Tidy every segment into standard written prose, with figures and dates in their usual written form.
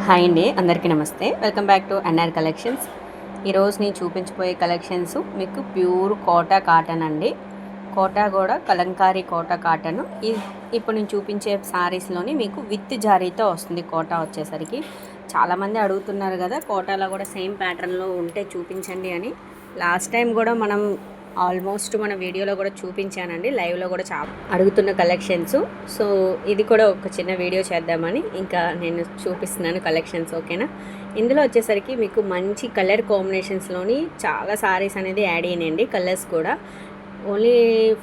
Hi అండి, అందరికీ నమస్తే. Welcome back to N R collections. ఈరోజు నేను చూపించబోయే కలెక్షన్స్ మీకు ప్యూర్ కోటా కాటన్ అండి. కోటా కూడా కలంకారీ కోటా కాటన్. ఇప్పుడు నేను చూపించే శారీస్లోని మీకు విత్ జారీతో వస్తుంది. కోటా వచ్చేసరికి చాలామంది అడుగుతున్నారు కదా, కోటాలో కూడా సేమ్ ప్యాటర్న్లో ఉంటే చూపించండి అని. లాస్ట్ టైం కూడా మనం ఆల్మోస్ట్ మన వీడియోలో కూడా చూపించానండి, లైవ్లో కూడా చాలా అడుగుతున్న కలెక్షన్స్. సో ఇది కూడా ఒక చిన్న వీడియో చేద్దామని ఇంకా నేను చూపిస్తున్నాను కలెక్షన్స్. ఓకేనా? ఇందులో వచ్చేసరికి మీకు మంచి కలర్ కాంబినేషన్స్లోని చాలా సారీస్ అనేది యాడ్ అయినాయండి. కలర్స్ కూడా ఓన్లీ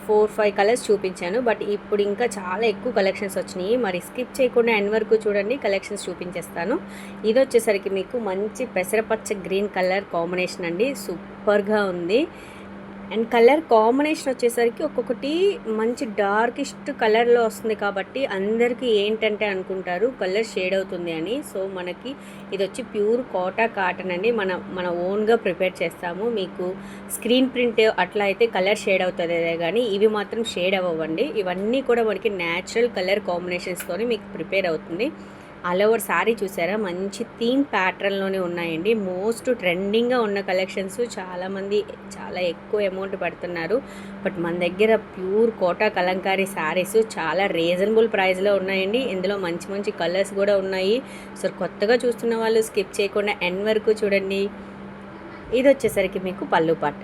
4-5 కలర్స్ చూపించాను, బట్ ఇప్పుడు ఇంకా చాలా ఎక్కువ కలెక్షన్స్ వచ్చినాయి. మరి స్కిప్ చేయకుండా ఎండ్ వరకు చూడండి, కలెక్షన్స్ చూపించేస్తాను. ఇది వచ్చేసరికి మీకు మంచి పెసరపచ్చ గ్రీన్ కలర్ కాంబినేషన్ అండి. సూపర్గా ఉంది. అండ్ కలర్ కాంబినేషన్ వచ్చేసరికి ఒక్కొక్కటి మంచి డార్కిస్ట్ కలర్లో వస్తుంది కాబట్టి అందరికీ ఏంటంటే అనుకుంటారు కలర్ షేడ్ అవుతుంది అని. సో మనకి ఇది వచ్చి ప్యూర్ కోటా కాటన్ అండి. మన ఓన్గా ప్రిపేర్ చేస్తాము. మీకు స్క్రీన్ ప్రింట్ అట్లా అయితే కలర్ షేడ్ అవుతుంది కానీ ఇవి మాత్రం షేడ్ అవ్వండి. ఇవన్నీ కూడా మనకి న్యాచురల్ కలర్ కాంబినేషన్స్తోనే మీకు ప్రిపేర్ అవుతుంది. ఆల్ ఓవర్ శారీ చూసారా, మంచి థీమ్ ప్యాటర్న్లోనే ఉన్నాయండి. మోస్ట్ ట్రెండింగ్గా ఉన్న కలెక్షన్స్. చాలామంది చాలా ఎక్కువ అమౌంట్ పడుతున్నారు, బట్ మన దగ్గర ప్యూర్ కోటా కలంకారీ శారీస్ చాలా రీజనబుల్ ప్రైస్లో ఉన్నాయండి. ఇందులో మంచి మంచి కలర్స్ కూడా ఉన్నాయి. సో కొత్తగా చూస్తున్న వాళ్ళు స్కిప్ చేయకుండా ఎండ్ వరకు చూడండి. ఇది వచ్చేసరికి మీకు పళ్ళు పాట్.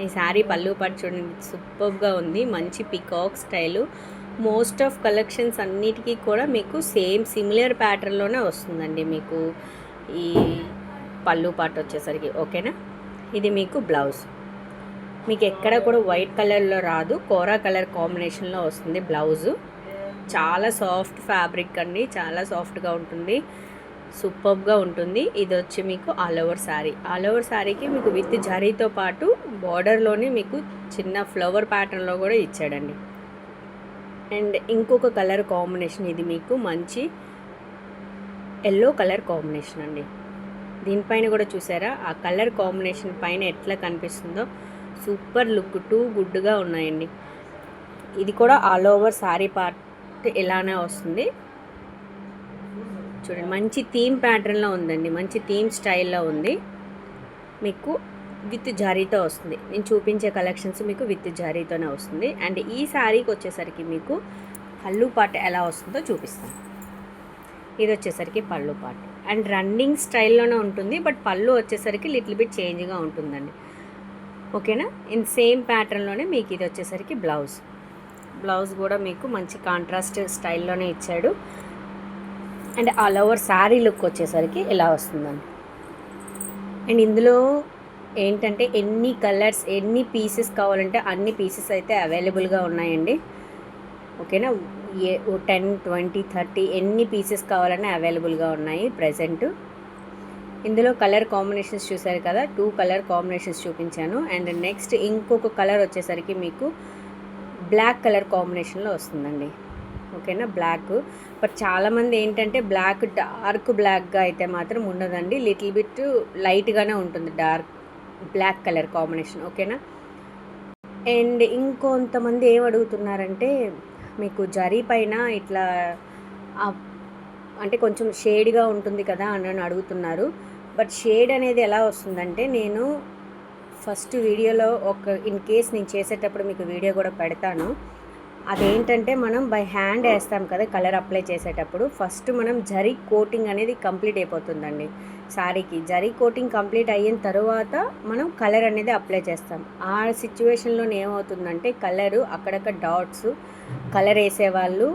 ఈ శారీ పళ్ళు పాట్ చూడండి, సూపర్గా ఉంది. మంచి peacock style. Most of collections అన్నిటికీ కూడా మీకు సేమ్ సిమిలర్ ప్యాటర్న్లోనే వస్తుందండి మీకు ఈ పళ్ళు పాట వచ్చేసరికి. ఓకేనా? ఇది మీకు బ్లౌజ్. మీకు ఎక్కడ కూడా వైట్ కలర్లో రాదు, కోరా కలర్ కాంబినేషన్లో వస్తుంది బ్లౌజు. చాలా సాఫ్ట్ ఫ్యాబ్రిక్ అండి, చాలా సాఫ్ట్గా ఉంటుంది, సూపర్గా ఉంటుంది. ఇది వచ్చి మీకు all over sari. All over శారీకి మీకు విత్ జరీతో పాటు బార్డర్లోనే మీకు చిన్న ఫ్లవర్ ప్యాటర్న్లో కూడా ఇచ్చాడండి. అండ్ ఇంకొక కలర్ కాంబినేషన్, ఇది మీకు మంచి ఎల్లో కలర్ కాంబినేషన్ అండి. దీనిపైన కూడా చూసారా ఆ కలర్ కాంబినేషన్ పైన ఎట్లా కనిపిస్తుందో, సూపర్ లుక్, టూ గుడ్గా ఉన్నాయండి. ఇది కూడా ఆల్ ఓవర్ శారీ పార్ట్ ఇలానే వస్తుంది చూడండి. మంచి థీమ్ ప్యాటర్న్లో ఉందండి, మంచి థీమ్ స్టైల్లో ఉంది. మీకు విత్ జారీతో వస్తుంది. నేను చూపించే కలెక్షన్స్ మీకు విత్ జారీతోనే వస్తుంది. అండ్ ఈ శారీకి వచ్చేసరికి మీకు పళ్ళు పాట ఎలా వస్తుందో చూపిస్తాను. ఇది వచ్చేసరికి పళ్ళు పాట అండ్ రన్నింగ్ స్టైల్లోనే ఉంటుంది, బట్ పళ్ళు వచ్చేసరికి లిటిల్ బిట్ చేంజ్గా ఉంటుందండి. ఓకేనా? ఇన్ సేమ్ ప్యాటర్న్లోనే మీకు ఇది వచ్చేసరికి బ్లౌజ్. బ్లౌజ్ కూడా మీకు మంచి కాంట్రాస్ట్ స్టైల్లోనే ఇచ్చాడు. And all over sari look వచ్చేసరికి ఇలా వస్తుందండి. అండ్ ఇందులో ఏంటంటే ఎన్ని కలర్స్, ఎన్ని పీసెస్ కావాలంటే అన్ని పీసెస్ అయితే అవైలబుల్గా ఉన్నాయండి. ఓకేనా? 10, 20, 30 ఎన్ని పీసెస్ కావాలన్నా అవైలబుల్గా ఉన్నాయి ప్రజెంట్. ఇందులో కలర్ కాంబినేషన్స్ చూసారు కదా, 2 కలర్ కాంబినేషన్స్ చూపించాను. అండ్ నెక్స్ట్ ఇంకొక కలర్ వచ్చేసరికి మీకు బ్లాక్ కలర్ కాంబినేషన్లో వస్తుందండి. ఓకేనా? బ్లాక్. బట్ చాలామంది ఏంటంటే బ్లాక్ డార్క్ బ్లాక్గా అయితే మాత్రం ఉండదండి, లిటిల్ బిట్ లైట్గానే ఉంటుంది డార్క్ బ్లాక్ కలర్ కాంబినేషన్. ఓకేనా? అండ్ ఇంకొంతమంది ఏం అడుగుతున్నారంటే మీకు జరీ పైన ఇట్లా అంటే కొంచెం షేడ్గా ఉంటుంది కదా అని అడుగుతున్నారు. బట్ షేడ్ అనేది ఎలా వస్తుందంటే, నేను ఫస్ట్ వీడియోలో ఇన్ కేస్ నేను చేసేటప్పుడు మీకు వీడియో కూడా పెడతాను. అదేంటంటే మనం బై హ్యాండ్ వేస్తాం కదా కలర్ అప్లై చేసేటప్పుడు, ఫస్ట్ మనం జరీ కోటింగ్ అనేది కంప్లీట్ అయిపోతుందండి శారీకి. జరీ కోటింగ్ కంప్లీట్ అయిన తర్వాత మనం కలర్ అనేది అప్లై చేస్తాం. ఆ సిచ్యువేషన్లో ఏమవుతుందంటే కలరు అక్కడక్కడ డాట్స్, కలర్ వేసేవాళ్ళు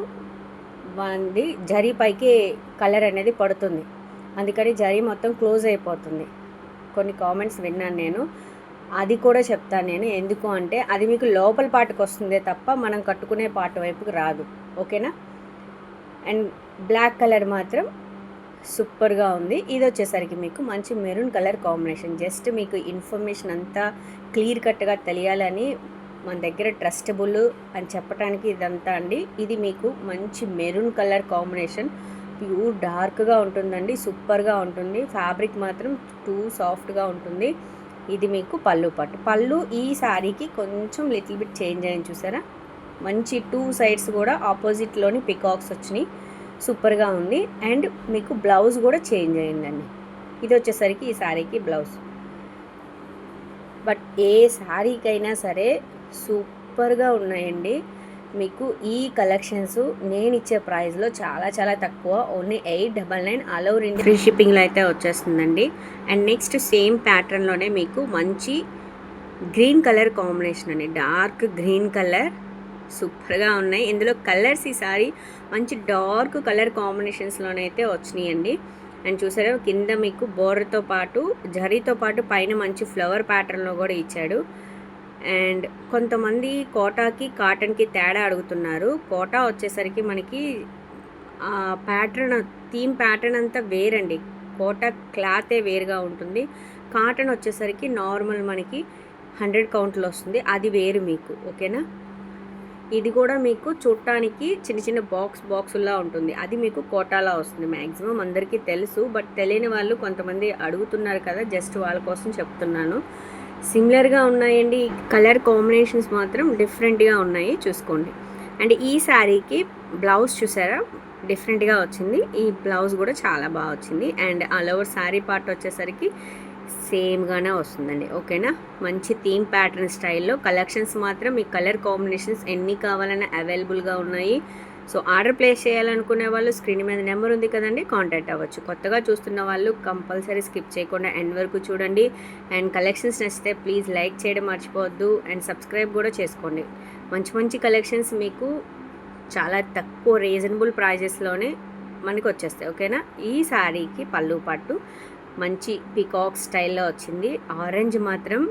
వాళ్ళది జరీ పైకి కలర్ అనేది పడుతుంది, అందుకని జరీ మొత్తం క్లోజ్ అయిపోతుంది. కొన్ని కామెంట్స్ విన్నాను నేను, అది కూడా చెప్తాను నేను. ఎందుకు అంటే అది మీకు లోపల పాటుకు వస్తుందే తప్ప మనం కట్టుకునే పాటు వైపుకి రాదు. ఓకేనా? అండ్ బ్లాక్ కలర్ మాత్రం సూపర్గా ఉంది. ఇది వచ్చేసరికి మీకు మంచి మెరూన్ కలర్ కాంబినేషన్. జస్ట్ మీకు ఇన్ఫర్మేషన్ అంతా క్లియర్ కట్గా తెలియాలని మన దగ్గర ట్రస్టబుల్ అని చెప్పడానికి ఇదంతా అండి. ఇది మీకు మంచి మెరూన్ కలర్ కాంబినేషన్, ప్యూర్ డార్క్గా ఉంటుందండి, సూపర్గా ఉంటుంది. ఫ్యాబ్రిక్ మాత్రం టూ సాఫ్ట్గా ఉంటుంది. ఇది మీకు పళ్ళు పట్టు. పళ్ళు ఈ శారీకి కొంచెం లిటిల్ బిట్ చేంజ్ అయ్యింది చూసారా, మంచి 2 సైడ్స్ కూడా ఆపోజిట్లోని పికాక్స్ వచ్చినాయి. సూపర్గా ఉంది. అండ్ మీకు బ్లౌజ్ కూడా చేంజ్ అయిందండి. ఇది వచ్చేసరికి ఈ శారీకి బ్లౌజ్. బట్ ఏ శారీకైనా సరే సూపర్గా ఉన్నాయండి. మీకు ఈ కలెక్షన్స్ నేను ఇచ్చే ప్రైస్లో చాలా చాలా తక్కువ, only 899 all over India free షిప్పింగ్లో అయితే వచ్చేస్తుందండి. అండ్ నెక్స్ట్ సేమ్ ప్యాటర్న్లోనే మీకు మంచి గ్రీన్ కలర్ కాంబినేషన్ అండి, డార్క్ గ్రీన్ కలర్ సూపర్గా ఉన్నాయి. ఇందులో కలర్స్ ఈసారి మంచి డార్క్ కలర్ కాంబినేషన్స్లోనైతే వచ్చినాయండి. అండ్ చూసారా కింద మీకు బోర్డర్తో పాటు జరీతో పాటు పైన మంచి ఫ్లవర్ ప్యాటర్న్లో కూడా ఇచ్చాడు. అండ్ కొంతమంది కోటాకి కాటన్కి తేడా అడుగుతున్నారు. కోటా వచ్చేసరికి మనకి ప్యాటర్న్ థీమ్ ప్యాటర్న్ అంతా వేరండి. కోటా క్లాతే వేరుగా ఉంటుంది. కాటన్ వచ్చేసరికి నార్మల్ మనకి 100 కౌంట్లో వస్తుంది, అది వేరు మీకు. ఓకేనా, ఇది కూడా మీకు చూడటానికి చిన్న చిన్న బాక్సుల్లా ఉంటుంది, అది మీకు కోటాలా వస్తుంది. మ్యాక్సిమం అందరికీ తెలుసు, బట్ తెలియని వాళ్ళు కొంతమంది అడుగుతున్నారు కదా, జస్ట్ వాళ్ళ కోసం చెప్తున్నాను. సిమిలర్గా ఉన్నాయండి, కలర్ కాంబినేషన్స్ మాత్రం డిఫరెంట్గా ఉన్నాయి, చూసుకోండి. అండ్ ఈ శారీకి బ్లౌజ్ చూసారా డిఫరెంట్గా వచ్చింది, ఈ బ్లౌజ్ కూడా చాలా బాగా వచ్చింది. And all over sari part వచ్చేసరికి సేమ్గానే వస్తుందండి. ఓకేనా, మంచి థీమ్ ప్యాటర్న్ స్టైల్లో కలెక్షన్స్ మాత్రం మీ కలర్ కాంబినేషన్స్ ఎన్ని కావాలన్నా అవైలబుల్గా ఉన్నాయి. సో ఆర్డర్ ప్లేస్ చేయాలనుకునే వాళ్ళు స్క్రీన్ మీద నెంబర్ ఉంది కదండి, కాంటాక్ట్ అవ్వచ్చు. కొత్తగా చూస్తున్న వాళ్ళు కంపల్సరీ స్కిప్ చేయకుండా ఎండ్ వరకు చూడండి. అండ్ కలెక్షన్స్ నచ్చితే ప్లీజ్ లైక్ చేయడం మర్చిపోవద్దు, అండ్ సబ్స్క్రైబ్ కూడా చేసుకోండి. మంచి మంచి కలెక్షన్స్ మీకు చాలా తక్కువ రీజనబుల్ ప్రైజెస్లోనే మనకి వచ్చేస్తాయి. ఓకేనా, ఈ శారీకి పళ్ళు పట్టు మంచి పికాక్ స్టైల్లో వచ్చింది. ఆరెంజ్ మాత్రం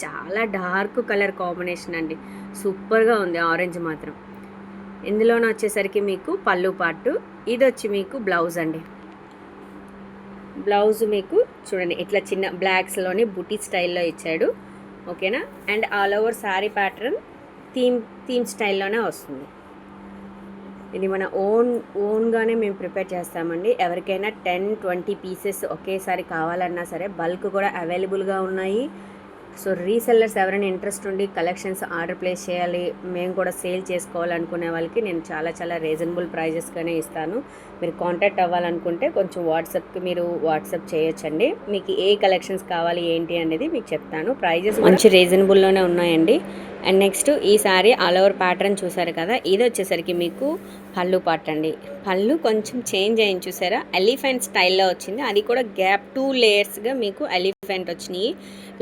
చాలా డార్క్ కలర్ కాంబినేషన్ అండి, సూపర్గా ఉంది ఆరెంజ్ మాత్రం. ఇందులోనే వచ్చేసరికి మీకు పళ్ళు పాటు, ఇది వచ్చి మీకు బ్లౌజ్ అండి. బ్లౌజ్ మీకు చూడండి ఇట్లా చిన్న బ్లాక్స్లోని బుటీ స్టైల్లో ఇచ్చాడు. ఓకేనా, and all over sari pattern theme స్టైల్లోనే వస్తుంది. ఇది మన ఓన్గానే మేము ప్రిపేర్ చేస్తామండి. ఎవరికైనా 10-20 పీసెస్ ఒకేసారి కావాలన్నా సరే బల్క్ కూడా అవైలబుల్గా ఉన్నాయి. సో రీసెల్లర్స్ ఎవరైనా ఇంట్రెస్ట్ ఉండి కలెక్షన్స్ ఆర్డర్ ప్లేస్ చేయాలి, మేము కూడా సేల్ చేసుకోవాలనుకునే వాళ్ళకి నేను చాలా చాలా రీజనబుల్ ప్రైజెస్గానే ఇస్తాను. మీరు కాంటాక్ట్ అవ్వాలనుకుంటే కొంచెం వాట్సాప్కి మీరు వాట్సాప్ చేయొచ్చండి. మీకు ఏ కలెక్షన్స్ కావాలి ఏంటి అనేది మీకు చెప్తాను. ప్రైజెస్ మంచి రీజనబుల్లోనే ఉన్నాయండి. అండ్ నెక్స్ట్ ఈ సారీ ఆల్ ఓవర్ ప్యాటర్న్ చూసారు కదా, ఇది వచ్చేసరికి మీకు పళ్ళు పార్ట్ అండి. పళ్ళు కొంచెం చేంజ్ అయింది చూసారా, ఎలిఫెంట్ స్టైల్లో వచ్చింది, అది కూడా గ్యాప్ 2 లేయర్స్గా మీకు ఎలిఫెంట్ వచ్చినాయి.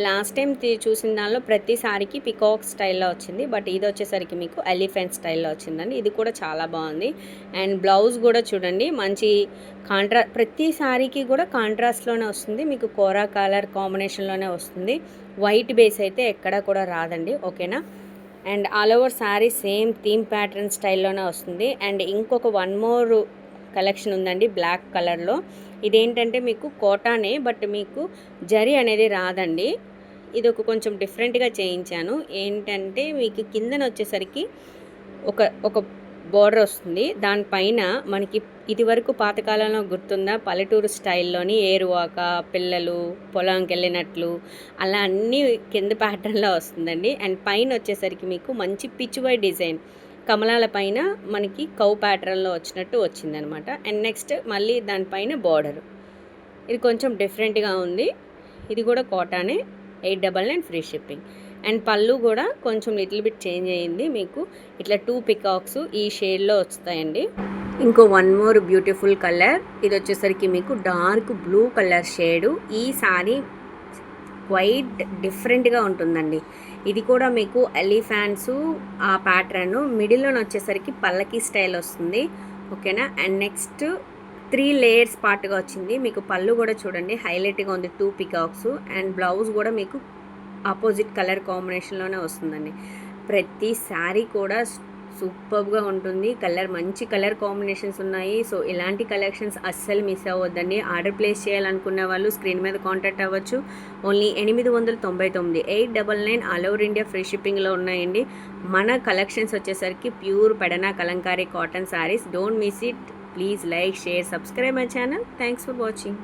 లాస్ట్ టైం చూసిన దానిలో ప్రతి సారీకి పికాక్ స్టైల్లో వచ్చింది, బట్ ఇది వచ్చేసరికి మీకు ఎలిఫెంట్ స్టైల్లో వచ్చిందండి. ఇది కూడా చాలా బాగుంది. అండ్ బ్లౌజ్ కూడా చూడండి మంచి ప్రతి సారీకి కూడా కాంట్రాస్ట్లోనే వస్తుంది, మీకు కోరా కలర్ కాంబినేషన్లోనే వస్తుంది. వైట్ బేస్ అయితే ఎక్కడా కూడా రాదండి. ఓకేనా, and all over sari same theme pattern స్టైల్లోనే వస్తుంది. అండ్ ఇంకొక 1 మోర్ కలెక్షన్ ఉందండి బ్లాక్ కలర్లో. ఇదేంటంటే మీకు కోటానే, బట్ మీకు జరీ అనేది రాదండి. ఇది కొంచెం డిఫరెంట్గా చేయించాను. ఏంటంటే మీకు కిందన వచ్చేసరికి ఒక బోర్డర్ వస్తుంది, దానిపైన మనకి ఇది వరకు పాతకాలంలో గుర్తుందా, పల్లెటూరు స్టైల్లోని ఏరువాక పిల్లలు పొలంకి వెళ్ళినట్లు అలా అన్నీ కింద ప్యాటర్న్లో వస్తుందండి. అండ్ పైన వచ్చేసరికి మీకు మంచి పిచ్చువై డిజైన్ కమలాల పైన మనకి కౌ ప్యాటర్న్లో వచ్చినట్టు వచ్చిందనమాట. అండ్ నెక్స్ట్ మళ్ళీ దానిపైన బార్డర్, ఇది కొంచెం డిఫరెంట్గా ఉంది. ఇది కూడా కోటానే, 899 ఫ్రీ షిప్పింగ్. అండ్ పళ్ళు కూడా కొంచెం లిటిల్ బిట్ చేంజ్ అయ్యింది, మీకు ఇట్లా 2 పికాక్స్ ఈ షేడ్లో వస్తాయండి. ఇంకో 1 మోర్ బ్యూటిఫుల్ కలర్, ఇది వచ్చేసరికి మీకు డార్క్ బ్లూ కలర్ షేడు. ఈ సారీ క్వైట్ డిఫరెంట్గా ఉంటుందండి. ఇది కూడా మీకు ఎలిఫాంట్స్ ఆ ప్యాటర్న్ మిడిల్లోనే వచ్చేసరికి పల్లకి స్టైల్ వస్తుంది. ఓకేనా, అండ్ నెక్స్ట్ 3 లేయర్స్ పార్ట్గా వచ్చింది. మీకు పళ్ళు కూడా చూడండి హైలైట్గా ఉంది, 2 పికాక్స్. అండ్ బ్లౌజ్ కూడా మీకు ఆపోజిట్ కలర్ కాంబినేషన్లోనే వస్తుందండి. ప్రతి శారీ కూడా సూపర్గా ఉంటుంది, మంచి కలర్ కాంబినేషన్స్ ఉన్నాయి. సో ఇలాంటి కలెక్షన్స్ అస్సలు మిస్ అవ్వద్దండి. ఆర్డర్ ప్లేస్ చేయాలనుకున్న వాళ్ళు స్క్రీన్ మీద కాంటాక్ట్ అవ్వచ్చు. Only 899 899 all over India free షిప్పింగ్లో ఉన్నాయండి. మన కలెక్షన్స్ వచ్చేసరికి pure Pedana Kalamkari cotton saris. Don't miss it. Please like, share, subscribe my channel. Thanks for watching.